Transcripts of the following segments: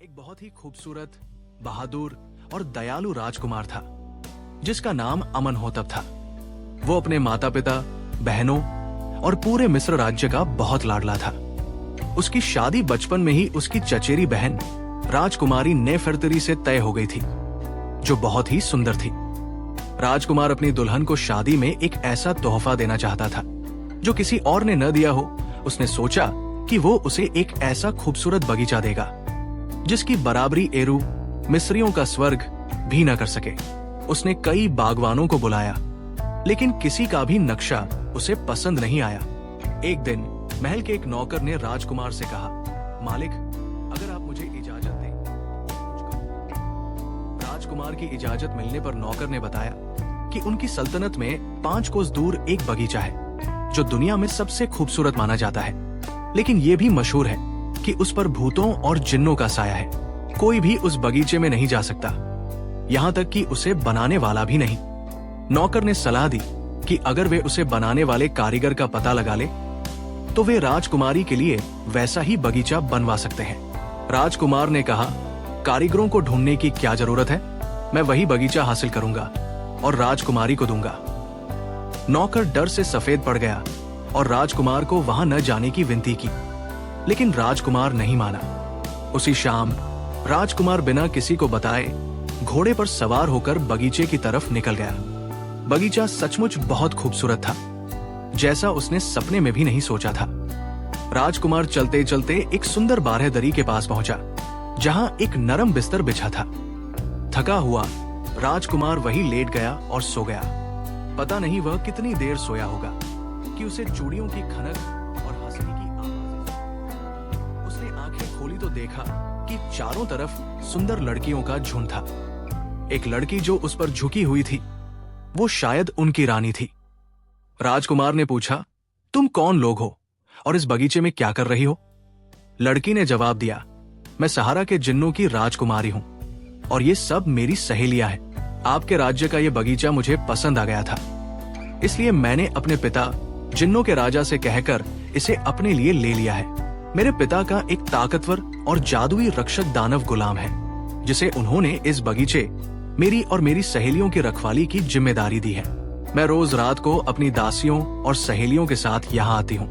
एक बहुत ही खूबसूरत, बहादुर और दयालु राजकुमार था जिसका नाम अमनहोतप था। वो अपने माता पिता, बहनों और पूरे मिस्र राज्य का बहुत लाडला था। उसकी शादी बचपन में ही उसकी चचेरी बहन राजकुमारी नेफरतरी से तय हो गई थी, जो बहुत ही सुंदर थी। राजकुमार अपनी दुल्हन को शादी में एक ऐसा तोहफा देना चाहता था जो किसी और ने न दिया हो। उसने सोचा कि वो उसे एक ऐसा खूबसूरत बगीचा देगा जिसकी बराबरी एरू, मिस्रियों का स्वर्ग भी न कर सके। उसने कई बागवानों को बुलाया, लेकिन किसी का भी नक्शा उसे पसंद नहीं आया। एक दिन महल के एक नौकर ने राजकुमार से कहा, मालिक, अगर आप मुझे इजाजत दें। राजकुमार की इजाजत मिलने पर नौकर ने बताया कि उनकी सल्तनत में 5 कोस दूर एक बगीचा है जो दुनिया में सबसे खूबसूरत माना जाता है, लेकिन ये भी मशहूर है कि उस पर भूतों और जिन्नों का साया है। कोई भी उस बगीचे में नहीं जा सकता, यहाँ तक कि उसे बनाने वाला भी नहीं। नौकर ने सलाह दी कि अगर वे उसे बनाने वाले कारीगर का पता लगा ले तो वे राजकुमारी के लिए वैसा ही बगीचा बनवा सकते हैं। राजकुमार ने कहा, कारीगरों को ढूंढने की क्या जरूरत है, मैं वही बगीचा हासिल करूंगा और राजकुमारी को दूंगा। नौकर डर से सफेद पड़ गया और राजकुमार को वहां न जाने की विनती की, लेकिन राजकुमार नहीं माना। उसी शाम राजकुमार बिना किसी को बताए घोड़े पर सवार होकर बगीचे की तरफ निकल गया। बगीचा सचमुच बहुत खूबसूरत था, जैसा उसने सपने में भी नहीं सोचा था। राजकुमार चलते चलते एक सुंदर बारहदरी के पास पहुंचा, जहां एक नरम बिस्तर बिछा था। थका हुआ राजकुमार वहीं लेट गया और सो गया। पता नहीं वह कितनी देर सोया होगा कि उसे चूड़ियों की खनक और हंसने की आवाजें। उसने आंखें खोली तो देखा कि चारों तरफ सुंदर लड़कियों का झुंड था। एक लड़की जो उस पर झुकी हुई थी, वो शायद उनकी रानी थी। राजकुमार ने पूछा, तुम कौन लोग हो और इस बगीचे में क्या कर रही हो? लड़की ने जवाब दिया, मैं सहारा के जिन्नों की राजकुमारी हूं और ये सब मेरी सहेलियां हैं। आपके राज्य का ये बगीचा मुझे पसंद आ गया था, इसलिए मैंने अपने पिता जिन्नों के राजा से कहकर इसे अपने लिए ले लिया है। मेरे पिता का एक ताकतवर और जादुई रक्षक दानव गुलाम है, जिसे उन्होंने इस बगीचे, मेरी और मेरी सहेलियों की रखवाली की जिम्मेदारी दी है। मैं रोज रात को अपनी दासियों और सहेलियों के साथ यहाँ आती हूँ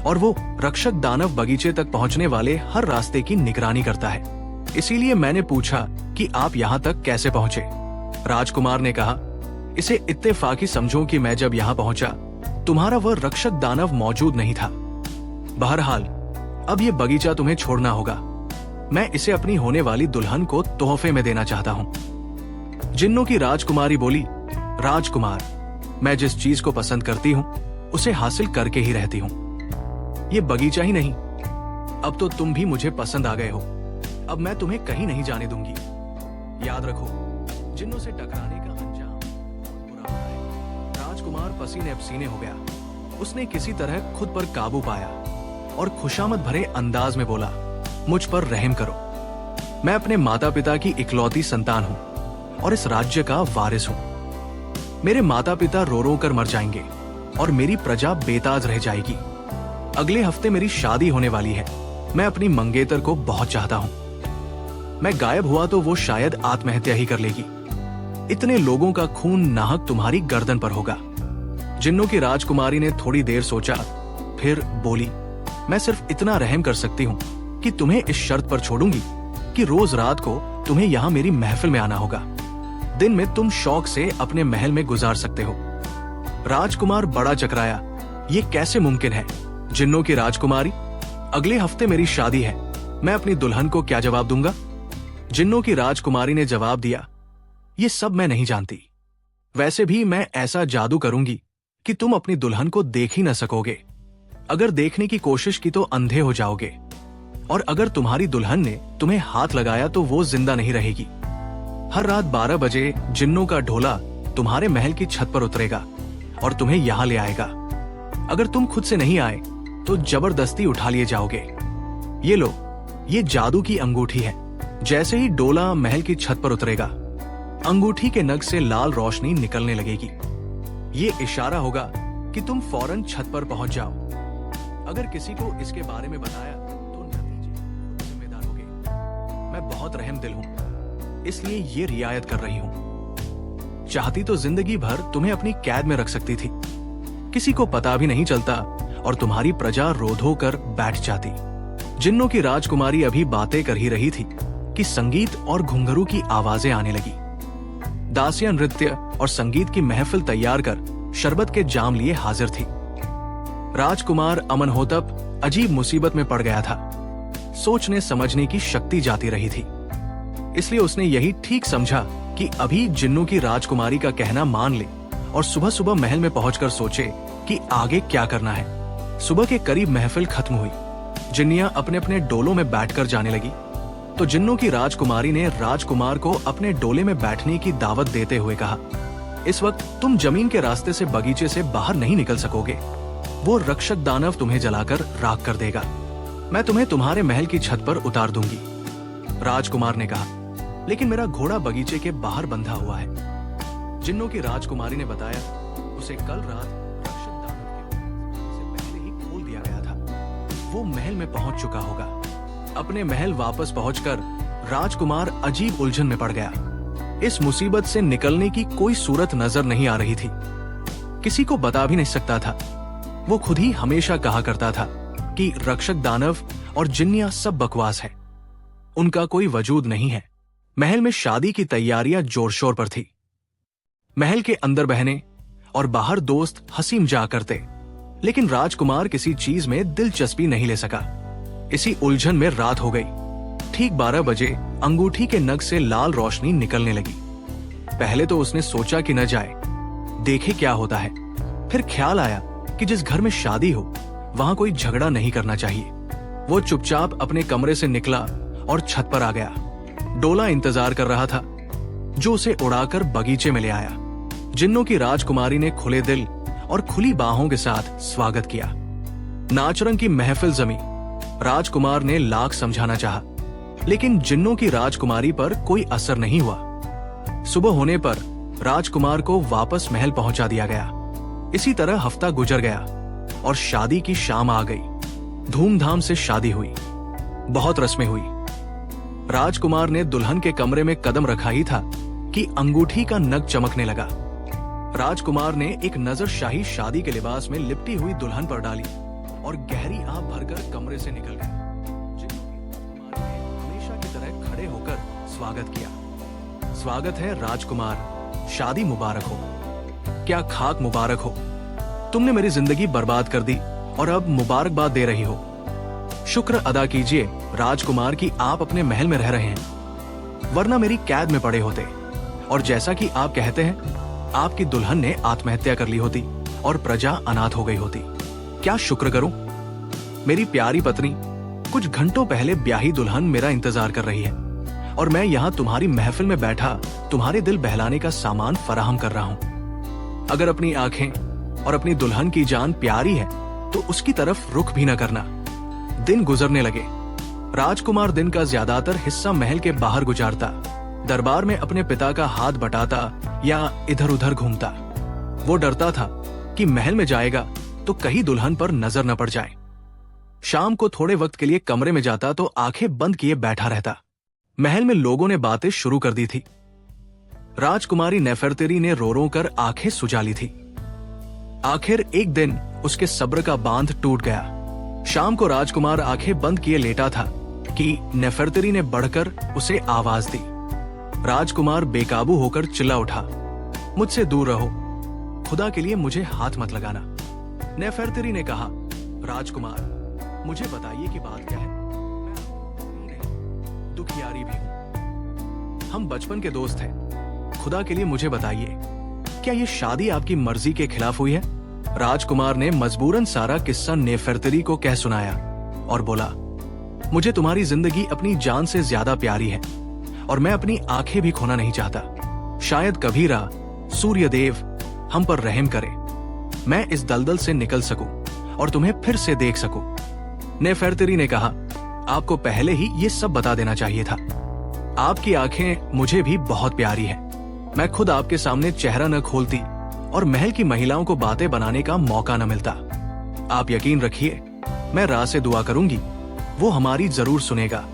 और वो रक्षक दानव बगीचे तक पहुँचने वाले हर रास्ते की निगरानी करता है। इसीलिए मैंने पूछा कि आप यहाँ तक कैसे पहुँचे। राजकुमार ने कहा, इसे इत्तेफाकी समझो कि मैं जब यहाँ पहुँचा तुम्हारा वह रक्षक दानव मौजूद नहीं था। बहरहाल अब ये बगीचा तुम्हें छोड़ना होगा। मैं इसे अपनी होने वाली दुल्हन को तोहफे में देना चाहता हूँ। जिन्नों की राजकुमारी बोली, राजकुमार, मैं जिस चीज को पसंद करती हूँ उसे हासिल करके ही रहती हूँ। ये बगीचा ही नहीं, अब तो तुम भी मुझे पसंद आ गए हो। अब मैं तुम्हें कहीं नहीं जाने दूंगी। याद रखो, जिन्नों से टकराने का अंजाम बुरा होता है। राजकुमार पसीने पसीने हो गया। उसने किसी तरह खुद पर काबू पाया और खुशामद भरे अंदाज में बोला, मुझ पर रहम करो। मैं अपने माता पिता की इकलौती संतान हूँ और इस राज्य का वारिस हूँ। मेरे माता पिता रो रो कर मर जाएंगे और मेरी प्रजा बेताज रह जाएगी। अगले हफ्ते मेरी शादी होने वाली है। मैं अपनी मंगेतर को बहुत चाहता हूँ। मैं गायब हुआ तो वो शायद आत्महत्या ही कर लेगी। इतने लोगों का खून नाहक तुम्हारी गर्दन पर होगा। जिन्नों की राजकुमारी ने थोड़ी देर सोचा, फिर बोली, मैं सिर्फ इतना रहम कर सकती हूँ कि तुम्हें इस शर्त पर छोड़ूंगी कि रोज रात को तुम्हें यहाँ मेरी महफिल में आना होगा। दिन में तुम शौक से अपने महल में गुजार सकते हो। राजकुमार बड़ा चकराया, ये कैसे मुमकिन है? जिन्नों की राजकुमारी, अगले हफ्ते मेरी शादी है, मैं अपनी दुल्हन को क्या जवाब दूंगा? जिन्नों की राजकुमारी ने जवाब दिया, ये सब मैं नहीं जानती। वैसे भी मैं ऐसा जादू करूंगी कि तुम अपनी दुल्हन को देख ही न सकोगे। अगर देखने की कोशिश की तो अंधे हो जाओगे, और अगर तुम्हारी दुल्हन ने तुम्हें हाथ लगाया तो वो जिंदा नहीं रहेगी। हर रात 12 बजे जिन्नों का ढोला तुम्हारे महल की छत पर उतरेगा और तुम्हें यहाँ ले आएगा। अगर तुम खुद से नहीं आए तो जबरदस्ती उठा लिए जाओगे। ये लो, ये जादू की अंगूठी है। जैसे ही डोला महल की छत पर उतरेगा, अंगूठी के नग से लाल रोशनी निकलने लगेगी। ये इशारा होगा कि तुम फौरन छत पर पहुंच जाओ। अगर किसी को इसके बारे में बताया तो नतीजे जिम्मेदार होगे। मैं बहुत रहम दिल हूं, इसलिए ये रियायत कर रही हूं। चाहती तो जिंदगी भर तुम्हें अपनी कैद में रख सकती थी, किसी को पता भी नहीं चलता और तुम्हारी प्रजा रो धो कर बैठ जाती। जिन्नों की राजकुमारी अभी बातें कर ही रही थी कि संगीत और घुंघरू की आवाजें आने लगी। दासियां नृत्य और संगीत की महफिल तैयार कर शरबत के जाम लिए हाजिर थी। राजकुमार अमनहोतप अजीब मुसीबत में पड़ गया था। सोचने समझने की शक्ति जाती रही थी, इसलिए उसने यही ठीक समझा कि अभी जिन्नों की राजकुमारी का कहना मान ले और सुबह सुबह महल में पहुंचकर सोचे कि आगे क्या करना है। सुबह के करीब महफिल खत्म हुई। जिन्नियां अपने अपने डोलों में बैठकर जाने लगी तो जिन्नों की राजकुमारी ने राजकुमार को अपने डोले में बैठने की दावत देते हुए कहा, इस वक्त तुम जमीन के रास्ते से बगीचे से बाहर नहीं निकल सकोगे। वो रक्षक दानव तुम्हें जलाकर राख कर देगा। मैं तुम्हें तुम्हारे महल की छत पर उतार दूंगी। राजकुमार ने कहा, लेकिन मेरा घोड़ा बगीचे के बाहर बंधा हुआ है। जिन्नों की राजकुमारी ने बताया, उसे कल रात रक्षक दानव के से पहले ही खोल दिया गया था। वो महल में पहुंच चुका होगा। अपने महल वापस पहुंचकर राजकुमार अजीब उलझन में पड़ गया। इस मुसीबत से निकलने की कोई सूरत नजर नहीं आ रही थी। किसी को बता भी नहीं सकता था। वो खुद ही हमेशा कहा करता था कि रक्षक दानव और जिन्नियां सब बकवास है, उनका कोई वजूद नहीं है। महल में शादी की तैयारियां जोर शोर पर थी। महल के अंदर बहने और बाहर दोस्त हंसी मजाक करते, लेकिन राजकुमार किसी चीज में दिलचस्पी नहीं ले सका। इसी उलझन में रात हो गई। ठीक 12 बजे अंगूठी के नग से लाल रोशनी निकलने लगी। पहले तो उसने सोचा कि न जाए, देखे क्या होता है। फिर ख्याल आया कि जिस घर में शादी हो वहां कोई झगड़ा नहीं करना चाहिए। वो चुपचाप अपने कमरे से निकला और छत पर आ गया। डोला इंतजार कर रहा था, जो उसे उड़ाकर बगीचे में ले आया। जिन्नों की राजकुमारी ने खुले दिल और खुली बाहों के साथ स्वागत किया। नाचरंग की महफिल जमी। राजकुमार ने लाख समझाना चाहा, लेकिन जिन्नों की राजकुमारी पर कोई असर नहीं हुआ। सुबह होने पर राजकुमार को वापस महल पहुंचा दिया गया। इसी तरह हफ्ता गुजर गया और शादी की शाम आ गई। धूमधाम से शादी हुई, बहुत रस्में हुई। राजकुमार ने दुल्हन के कमरे में कदम रखा ही था कि अंगूठी का नग चमकने लगा। राजकुमार ने एक नजर शाही शादी के लिबास में लिपटी हुई दुल्हन पर डाली और गहरी आंख भरकर कमरे से निकल गया। राजकुमार ने हमेशा की तरह खड़े होकर स्वागत किया। स्वागत है राजकुमार, शादी मुबारक हो। क्या खाक मुबारक हो, तुमने मेरी जिंदगी बर्बाद कर दी और अब मुबारकबाद दे रही हो। शुक्र अदा कीजिए राजकुमार की आप अपने महल में रह रहे हैं, वरना मेरी कैद में पड़े होते। और जैसा कि आप कहते हैं, आपकी दुल्हन ने आत्महत्या कर ली होती और प्रजा अनाथ हो गई होती। क्या शुक्र करूं? मेरी प्यारी पत्नी, कुछ घंटों पहले ब्याही दुल्हन मेरा इंतजार कर रही है और मैं यहाँ तुम्हारी महफिल में बैठा तुम्हारे दिल बहलाने का सामान फराहम कर रहा हूँ। अगर अपनी आंखें और अपनी दुल्हन की जान प्यारी है तो उसकी तरफ रुख भी न करना। दिन गुजरने लगे। राजकुमार दिन का ज्यादातर हिस्सा महल के बाहर गुजारता, दरबार में अपने पिता का हाथ बटाता या इधर उधर घूमता। वो डरता था कि महल में जाएगा तो कहीं दुल्हन पर नजर न पड़ जाए। शाम को थोड़े वक्त के लिए कमरे में जाता तो आंखें बंद किए बैठा रहता। महल में लोगों ने बातें शुरू कर दी थी। राजकुमारी नेफरतेरी ने रो रो कर आंखें सुजा ली थी। आखिर एक दिन उसके सब्र का बांध टूट गया। शाम को राजकुमार आंखें बंद किए लेटा था कि नेफरतेरी ने बढ़कर उसे आवाज दी। राजकुमार बेकाबू होकर चिल्ला उठा, मुझसे दूर रहो, खुदा के लिए मुझे हाथ मत लगाना। नेफरतेरी ने कहा, राजकुमार मुझे बताइए कि बात क्या है। मैं दुखियारी भी हूं, हम बचपन के दोस्त हैं। खुदा के लिए मुझे बताइए, क्या ये शादी आपकी मर्जी के खिलाफ हुई है? राजकुमार ने मजबूरन सारा किस्सा नेफरतेरी को कह सुनाया और बोला, मुझे तुम्हारी जिंदगी अपनी जान से ज्यादा प्यारी है और मैं अपनी आंखें भी खोना नहीं चाहता। शायद कबीरा सूर्यदेव हम पर रहम करे, मैं इस दलदल से निकल सकूं और तुम्हें फिर से देख सकूं। नेफरतेरी ने कहा, आपको पहले ही ये सब बता देना चाहिए था। आपकी आंखें मुझे भी बहुत प्यारी है। मैं खुद आपके सामने चेहरा न खोलती और महल की महिलाओं को बातें बनाने का मौका न मिलता। आप यकीन रखिए, मैं राह से दुआ करूंगी, वो हमारी जरूर सुनेगा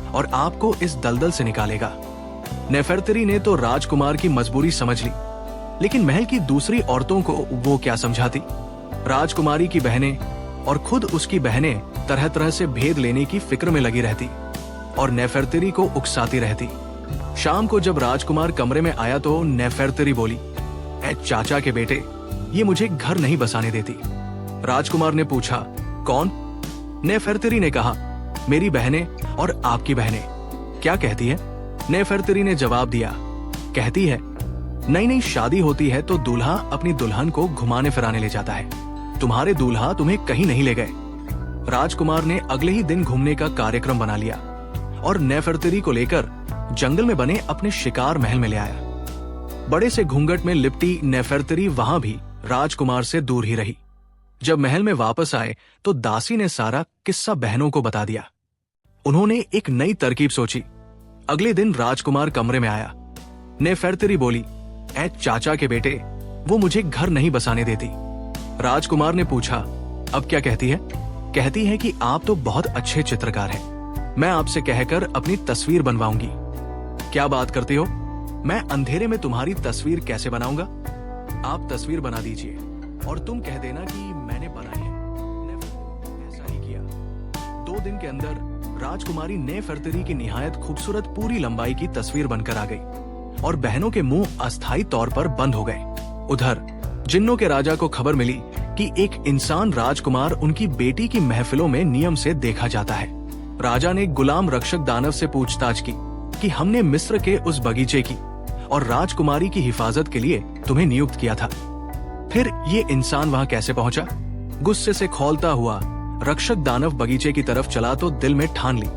और आपको इस दलदल से निकालेगा। नेफेरतरी ने तो राजकुमार की मजबूरी समझ ली, लेकिन महल की दूसरी औरतों को वो क्या समझाती। राजकुमारी की बहनें और खुद उसकी बहनें तरह तरह से भेद लेने की फिक्र में लगी रहती और नेफेरतरी को उकसाती रहती। शाम को जब राजकुमार कमरे में आया तो नेफेरतरी बोली, ए चाचा के बेटे, ये मुझे घर नहीं बसाने देती। राजकुमार ने पूछा, कौन? नेफेरतरी ने कहा, मेरी बहनें और आपकी बहनें। क्या कहती है? नेफेरतरी ने जवाब दिया, कहती है, नई नई शादी होती है तो दूल्हा अपनी दुल्हन को घुमाने फिराने ले जाता है, तुम्हारे दूल्हा तुम्हें कहीं नहीं ले गए। राजकुमार ने अगले ही दिन घूमने का कार्यक्रम बना लिया और नेफेरतरी को लेकर जंगल में बने अपने शिकार महल में ले आया। बड़े से घूंघट में लिपटी नेफेरतरी वहां भी राजकुमार से दूर ही रही। जब महल में वापस आए तो दासी ने सारा किस्सा बहनों को बता दिया। उन्होंने एक नई तरकीब सोची। अगले दिन राजकुमार कमरे में आया। नेफेरतरी बोली, ए चाचा के बेटे, वो मुझे घर नहीं बसाने देती। राजकुमार ने पूछा, अब क्या कहती है? कहती है कि आप तो बहुत अच्छे चित्रकार हैं, मैं आपसे कहकर अपनी तस्वीर बनवाऊंगी। क्या बात करते हो? मैं अंधेरे में तुम्हारी तस्वीर कैसे बनाऊंगा? आप तस्वीर बना दीजिए और तुम कह देना कि मैंने बनाई है। ऐसा ही किया। 2 दिन के अंदर राजकुमारी नेफेरतरी की निहायत खूबसूरत पूरी लंबाई की तस्वीर बनकर आ गई और बहनों के मुंह अस्थायी तौर पर बंद हो गए। उधर जिन्नों के राजा को खबर मिली कि एक इंसान राजकुमार उनकी बेटी की महफिलों में नियम से देखा जाता है। राजा ने गुलाम रक्षक दानव से पूछताछ की कि हमने मिस्र के उस बगीचे की और राजकुमारी की हिफाजत के लिए तुम्हें नियुक्त किया था, फिर ये इंसान वहां कैसे पहुंचा? गुस्से से खौलता हुआ रक्षक दानव बगीचे की तरफ चला तो दिल में ठान ली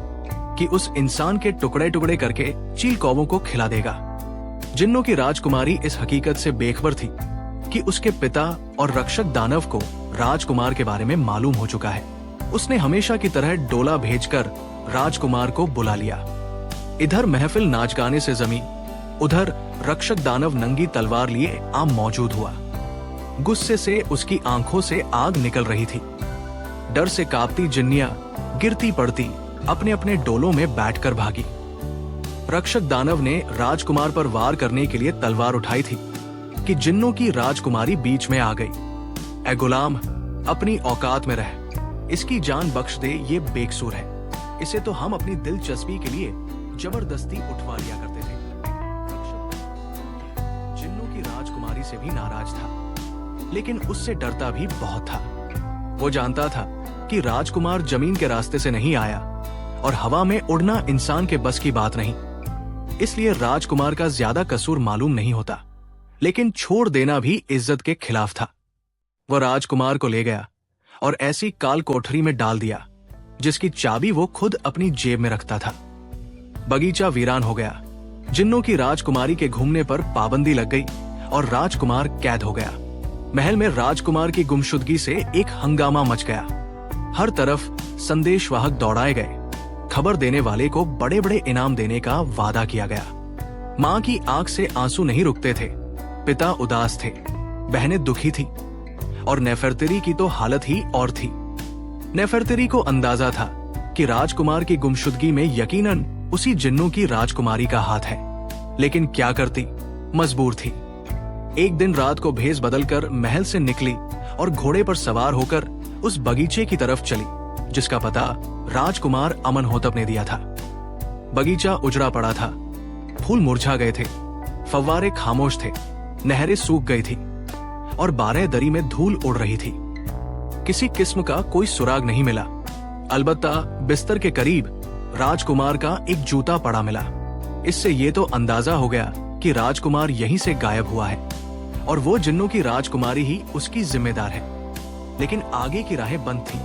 कि उस इंसान के टुकड़े टुकड़े करके चील कौवों को खिला देगा। जिन्नों की राजकुमारी इस हकीकत से बेखबर थी कि उसके पिता और रक्षक दानव को राजकुमार के बारे में मालूम हो चुका है। उसने हमेशा की तरह डोला भेजकर राजकुमार को बुला लिया। इधर महफिल नाच गाने से जमी, उधर रक्षक दानव नंगी तलवार लिए आम मौजूद हुआ। गुस्से से उसकी आंखों से आग निकल रही थी। डर से कांपती जिन्नियां गिरती पड़ती अपने अपने डोलों में बैठकर भागी। रक्षक दानव ने राजकुमार पर वार करने के लिए तलवार उठाई थी कि जिन्नों की राजकुमारी बीच में आ गई। ए गुलाम, अपनी औकात में रह, इसकी जान बख्श दे, ये बेकसूर है। इसे तो हम अपनी दिलचस्पी के लिए जबरदस्ती उठवा लिया करते थे। जिन्नों की राजकुमारी से भी नाराज था, लेकिन उससे डरता भी बहुत था। वो जानता था कि राजकुमार जमीन के रास्ते से नहीं आया और हवा में उड़ना इंसान के बस की बात नहीं, इसलिए राजकुमार का ज्यादा कसूर मालूम नहीं होता, लेकिन छोड़ देना भी इज्जत के खिलाफ था। वह राजकुमार को ले गया और ऐसी काल कोठरी में डाल दिया जिसकी चाबी वो खुद अपनी जेब में रखता था। बगीचा वीरान हो गया। जिन्नों की राजकुमारी के घूमने पर पाबंदी लग गई और राजकुमार कैद हो गया। महल में राजकुमार की गुमशुदगी से एक हंगामा मच गया। हर तरफ संदेशवाहक दौड़ाए गए। खबर देने वाले को बड़े बड़े इनाम देने का वादा किया गया। माँ की आंख से आंसू नहीं रुकते थे, पिता उदास थे, बहनें दुखी थी और नेफेरतरी की तो हालत ही और थी। नेफेरतरी को अंदाजा था कि राजकुमार की गुमशुदगी में यकीनन उसी जिन्नों की राजकुमारी का हाथ है, लेकिन क्या करती, मजबूर थी। एक दिन रात को भेष बदलकर महल से निकली और घोड़े पर सवार होकर उस बगीचे की तरफ चली जिसका पता राजकुमार अमनहोतप ने दिया था। बगीचा उजड़ा पड़ा था, फूल मुरझा गए थे, फव्वारे खामोश थे, नहरें सूख गई थी और 12 दरी में धूल उड़ रही थी। किसी किस्म का कोई सुराग नहीं मिला, अलबत्ता बिस्तर के करीब राजकुमार का एक जूता पड़ा मिला। इससे ये तो अंदाजा हो गया कि राजकुमार यहीं से गायब हुआ है और वो जिन्नों की राजकुमारी ही उसकी जिम्मेदार है। लेकिन आगे की राहें बंद थीं।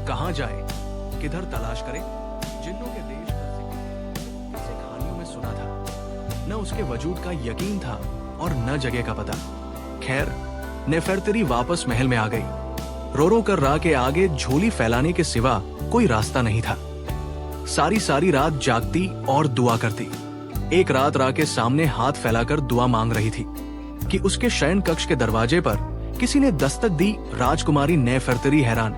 कहां जाए, किधर तलाश करे? जिन्नों के देश से कहानियों में सुना था, न उसके वजूद का यकीन था और न जगह का पता। खैर, नेफेरतरी वापस महल में आ गई। रो रो कर राह के आगे झोली फैलाने के सिवा कोई रास्ता नहीं था। सारी सारी रात जागती और दुआ करती। एक रात राह के सामने हाथ फैलाकर दुआ मांग रही थी कि उसके शयन कक्ष के दरवाजे पर किसी ने दस्तक दी। राजकुमारी नेफेरतरी हैरान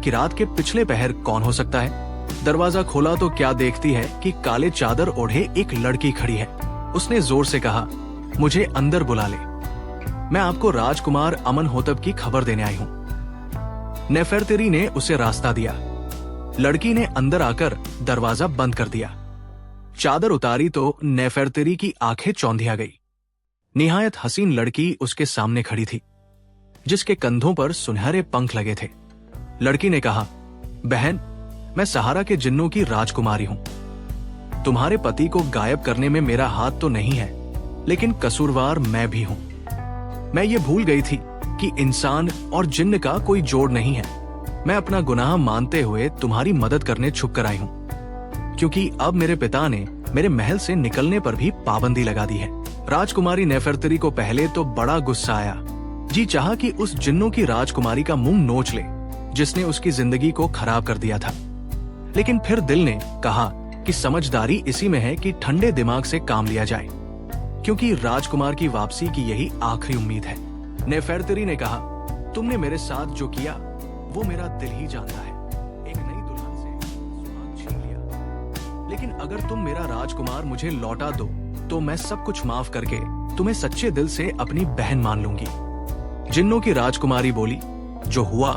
कि रात के पिछले पहर कौन हो सकता है। दरवाजा खोला तो क्या देखती है कि काले चादर ओढ़े एक लड़की खड़ी है। उसने जोर से कहा, मुझे अंदर बुला ले, मैं आपको राजकुमार अमनहोतप की खबर देने आई हूं। नेफरतरी ने उसे रास्ता दिया। लड़की ने अंदर आकर दरवाजा बंद कर दिया। चादर उतारी तो नेफरतरी की आंखें चौंधिया गई। निहायत हसीन लड़की उसके सामने खड़ी थी, जिसके कंधों पर सुनहरे पंख लगे थे। लड़की ने कहा, बहन, मैं सहारा के जिन्नों की राजकुमारी हूं। तुम्हारे पति को गायब करने में मेरा हाथ तो नहीं है, लेकिन कसूरवार मैं भी हूं। मैं ये भूल गई थी कि इंसान और जिन्न का कोई जोड़ नहीं है। मैं अपना गुनाह मानते हुए तुम्हारी मदद करने छुप कर आई हूं, क्योंकि अब मेरे पिता ने मेरे महल से निकलने पर भी पाबंदी लगा दी है। राजकुमारी नेफरतरी को पहले तो बड़ा गुस्सा आया। जी चाहा कि उस जिन्नों की राजकुमारी का मुंह नोच ले, जिसने उसकी जिंदगी को खराब कर दिया था। लेकिन फिर दिल ने कहा कि समझदारी इसी में है कि ठंडे दिमाग से काम लिया जाए, क्योंकि राजकुमार की वापसी की यही आखिरी उम्मीद है। नेफरतरी ने कहा, तुमने मेरे साथ जो किया वो मेरा दिल ही जानता है। एक नई दुल्हन से सुहाग छीन लिया, लेकिन अगर तुम मेरा राजकुमार मुझे लौटा दो तो मैं सब कुछ माफ करके तुम्हें सच्चे दिल से अपनी बहन मान लूंगी। जिन्नों की राजकुमारी बोली, जो हुआ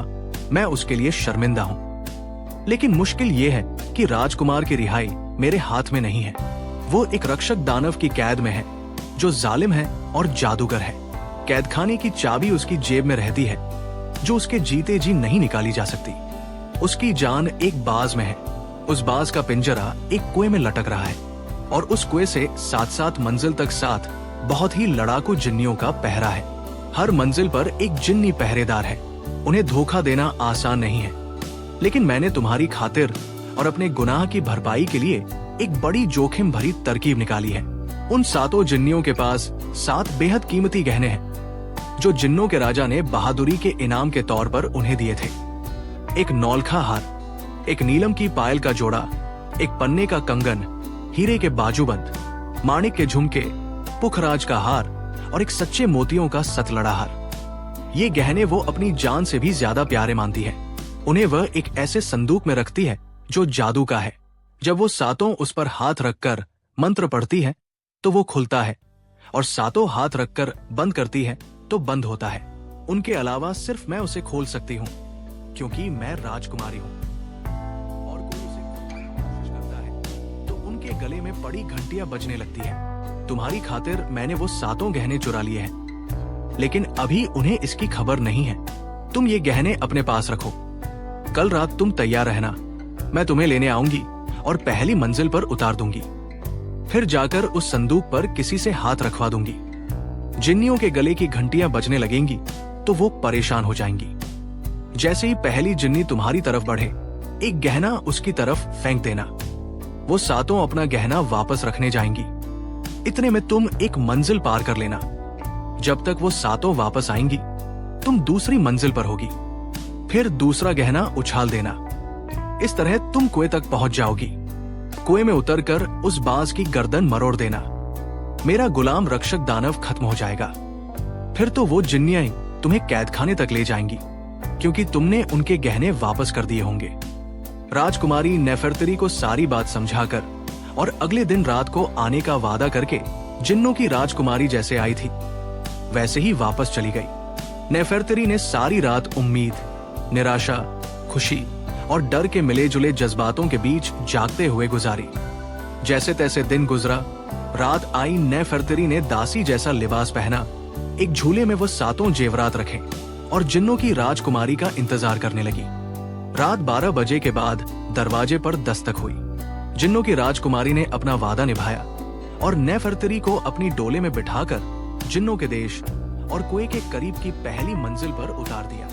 मैं उसके लिए शर्मिंदा हूं, लेकिन मुश्किल ये है कि राजकुमार की रिहाई मेरे हाथ में नहीं है। वो एक रक्षक दानव की कैद में है, जो जालिम है और जादूगर है। कैदखाने की चाबी उसकी जेब में रहती है, जो उसके जीते जी नहीं निकाली जा सकती। उसकी जान एक बाज में है। उस बाज का पिंजरा एक कुएं में लटक रहा है, और उस कुएं से 7-7 मंजिल तक 7 बहुत ही लड़ाकू जिन्नियों का पहरा है। हर मंजिल पर एक जिन्नी पहरेदार है। उन्हें धोखा देना आसान नहीं है, लेकिन मैंने तुम्हारी खातिर और अपने गुनाह की भरपाई के लिए एक बड़ी जोखिम भरी तरकीब निकाली है। उन 7 जिन्नियों के पास 7 बेहद कीमती गहने हैं, जो जिन्नों के राजा ने बहादुरी के इनाम के तौर पर उन्हें दिए थे। एक नौलखा हार, एक नीलम की पायल का जोड़ा, एक पन्ने का कंगन, हीरे के बाजूबंद, माणिक के झुमके, पुखराज का हार और एक सच्चे मोतियों का सतलड़ा हार। ये गहने वो अपनी जान से भी ज्यादा प्यारे मानती है। उन्हें वह एक ऐसे संदूक में रखती है जो जादू का है। जब वो 7 उस पर हाथ रखकर मंत्र पढ़ती है तो वो खुलता है, और 7 हाथ रखकर बंद करती है तो बंद होता है। उनके अलावा सिर्फ मैं उसे खोल सकती हूँ, क्योंकि मैं राजकुमारी हूँ। और कोई उसे खोलने की कोशिश करता है तो उनके गले में पड़ी घंटियां बजने लगती है। तुम्हारी खातिर मैंने वो 7 गहने चुरा लिए हैं, लेकिन अभी उन्हें इसकी खबर नहीं है। तुम ये गहने अपने पास रखो। कल रात तुम तैयार रहना, मैं तुम्हें लेने आऊंगी और पहली मंजिल पर उतार दूंगी। फिर जाकर उस संदूक पर किसी से हाथ रखवा दूंगी। जिन्नियों के गले की घंटियां बजने लगेंगी तो वो परेशान हो जाएंगी। जैसे ही पहली जिन्नी तुम्हारी तरफ बढ़े, एक गहना उसकी तरफ फेंक देना। वो 7 अपना गहना वापस रखने जाएंगी। इतने में तुम एक मंजिल पार कर लेना। जब तक वो 7 वापस आएंगी, तुम दूसरी मंजिल पर होगी। फिर दूसरा गहना उछाल देना। इस तरह तुम कुएं तक पहुंच जाओगी। कुएं में उतरकर उस बाज की गर्दन मरोड़ देना। मेरा गुलाम रक्षक दानव खत्म हो जाएगा। फिर तो वो जिन्नियां तुम्हें कैदखाने तक ले जाएंगी, क्योंकि तुमने उनके गहने वापस कर दिए होंगे। राजकुमारी नेफरतरी को सारी बात समझाकर और अगले दिन रात को आने का वादा करके जिन्नों की राजकुमारी जैसे आई थी वैसे ही वापस चली गई। नेफरतरी ने सारी रात उम्मीद, निराशा, खुशी और डर के मिले जुले जज्बातों के बीच जागते हुए गुजारी। जैसे तैसे दिन गुजरा। रात आई, नेफरतरी ने दासी जैसा लिबास पहना। एक झूले में वो 7 जेवरात रखे और जिन्नों की राजकुमारी का इंतजार करने लगी। रात 12 बजे के बाद दरवाजे पर दस्तक हुई। जिन्नों की राजकुमारी ने अपना वादा निभाया और नेफरतरी को अपनी डोले में बिठाकर जिन्नों के देश और कुएं के करीब की पहली मंजिल पर उतार दिया।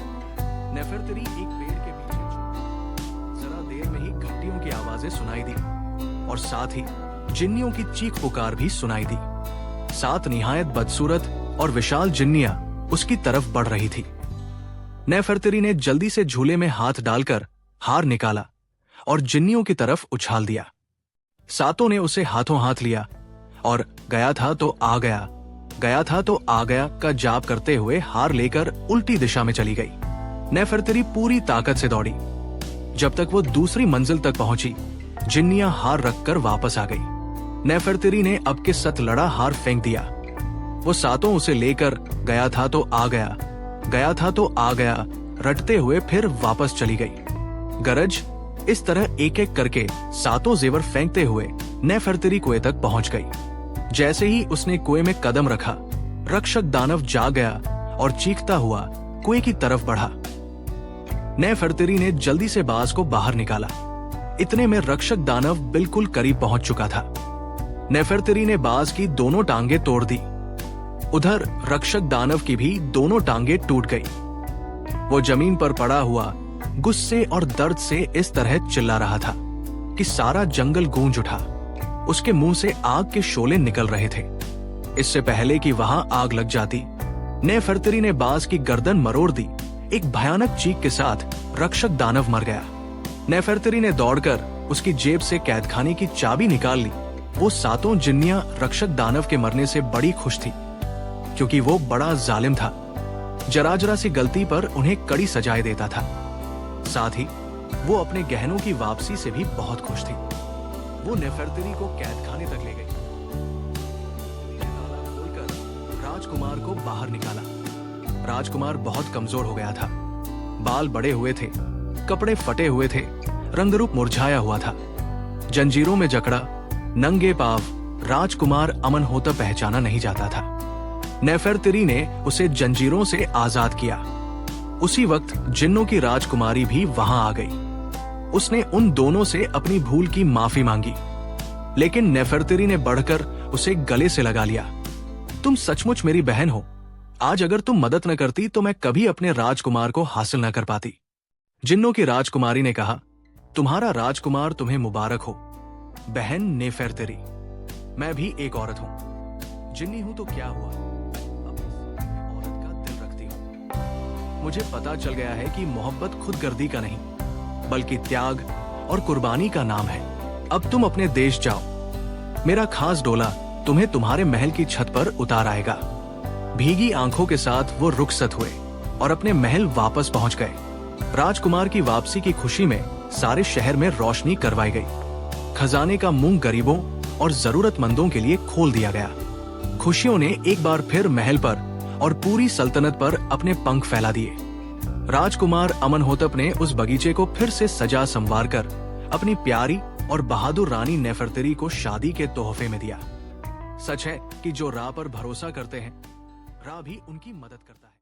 नेफरतरी एक पेड़ के पीछे छुप। जरा देर में ही घंटियों की आवाजें सुनाई दी और साथ ही जिन्नियों की चीख पुकार भी सुनाई दी। 7 निहायत बदसूरत और विशाल जिन्नियां उसकी तरफ बढ़ रही थी। नेफरतरी ने जल्दी से झूले में हाथ डालकर हार निकाला और जिन्नियों की तरफ उछाल दिया। 7 ने उसे हाथों हाथ लिया और गया था तो आ गया, गया था तो आ गया का जाप करते हुए हार लेकर उल्टी दिशा में चली गई। नेफरतरी पूरी ताकत से दौड़ी। जब तक वो दूसरी मंजिल तक पहुंची, जिन्नियां हार रखकर वापस आ गई। नेफरतरी ने अब के सत लड़ा हार फेंक दिया। वो सातों उसे लेकर गया था तो आ गया, गया था तो आ गया रटते हुए फिर वापस चली गई। गरज इस तरह एक एक करके सातों जेवर फेंकते हुए नेफरतरी कुएं तक पहुंच गई। जैसे ही उसने कुएं में कदम रखा, रक्षक दानव जाग गया और चीखता हुआ कुएं की तरफ बढ़ा। नेफरतरी ने जल्दी से बाज को बाहर निकाला। इतने में रक्षक दानव बिल्कुल करीब पहुंच चुका था। नेफरतरी ने बाज की दोनों टांगे तोड़ दी। उधर रक्षक दानव की भी दोनों टांगे टूट गई। वो जमीन पर पड़ा हुआ गुस्से और दर्द से इस तरह चिल्ला रहा था कि सारा जंगल गूंज उठा। उसके मुंह से आग के शोले निकल रहे थे। इससे पहले कि वहां आग लग जाती, नेफरतरी ने बाज की गर्दन मरोड़ दी। एक भयानक चीख के साथ रक्षक दानव मर गया। नेफरतरी ने दौड़कर उसकी जेब से कैदखाने की चाबी निकाल ली। वो सातों जिन्नियां रक्षक दानव के मरने से बड़ी खुश थी, क्योंकि वो बड़ा जालिम था। जरा सी गलती पर उन्हें कड़ी सजाएं देता था। साथ ही वो अपने गहनों की वापसी से भी बहुत खुश थी। वो नेफरतरी को कैदखाने तक ले गई। ताला खोलकर राजकुमार को बाहर निकाला। राजकुमार बहुत कमजोर हो गया था। बाल बड़े हुए थे, कपड़े फटे हुए थे, रंगरूप मुरझाया हुआ था। जंजीरों में जकड़ा नंगे पांव राजकुमार अमनहोतप पहचाना नहीं जाता था। नेफरतरी ने उसे जंजीरों से आजाद किया। उसी वक्त जिन्नों की राजकुमारी भी वहां आ गई। उसने उन दोनों से अपनी भूल की माफी मांगी, लेकिन नेफरतरी ने बढ़कर उसे गले से लगा लिया। तुम सचमुच मेरी बहन हो। आज अगर तुम मदद न करती तो मैं कभी अपने राजकुमार को हासिल न कर पाती। जिन्नों की राजकुमारी ने कहा, तुम्हारा राजकुमार तुम्हें मुबारक हो बहन नेफरतरी। मैं भी एक औरत हूं, जिन्नी हूं तो क्या हुआ, अब औरत का दिल रखती हूं। मुझे पता चल गया है कि मोहब्बत खुदगर्दी का नहीं, बल्कि त्याग और कुर्बानी का नाम है। अब तुम अपने देश जाओ। मेरा खास डोला तुम्हें तुम्हारे महल की छत पर उतार आएगा। भीगी आंखों के साथ वो रुखसत हुए और अपने महल वापस पहुंच गए। राजकुमार की वापसी की खुशी में सारे शहर में रोशनी करवाई गई। खजाने का मुंह गरीबों और जरूरतमंदों के लिए खोल दिया गया। खुशियों ने एक बार फिर महल पर और पूरी सल्तनत पर अपने पंख फैला दिए। राजकुमार अमनहोतप ने उस बगीचे को फिर से सजा संवार कर अपनी प्यारी और बहादुर रानी नेफरतरी को शादी के तोहफे में दिया। सच है कि जो राह पर भरोसा करते हैं, राह भी उनकी मदद करता है।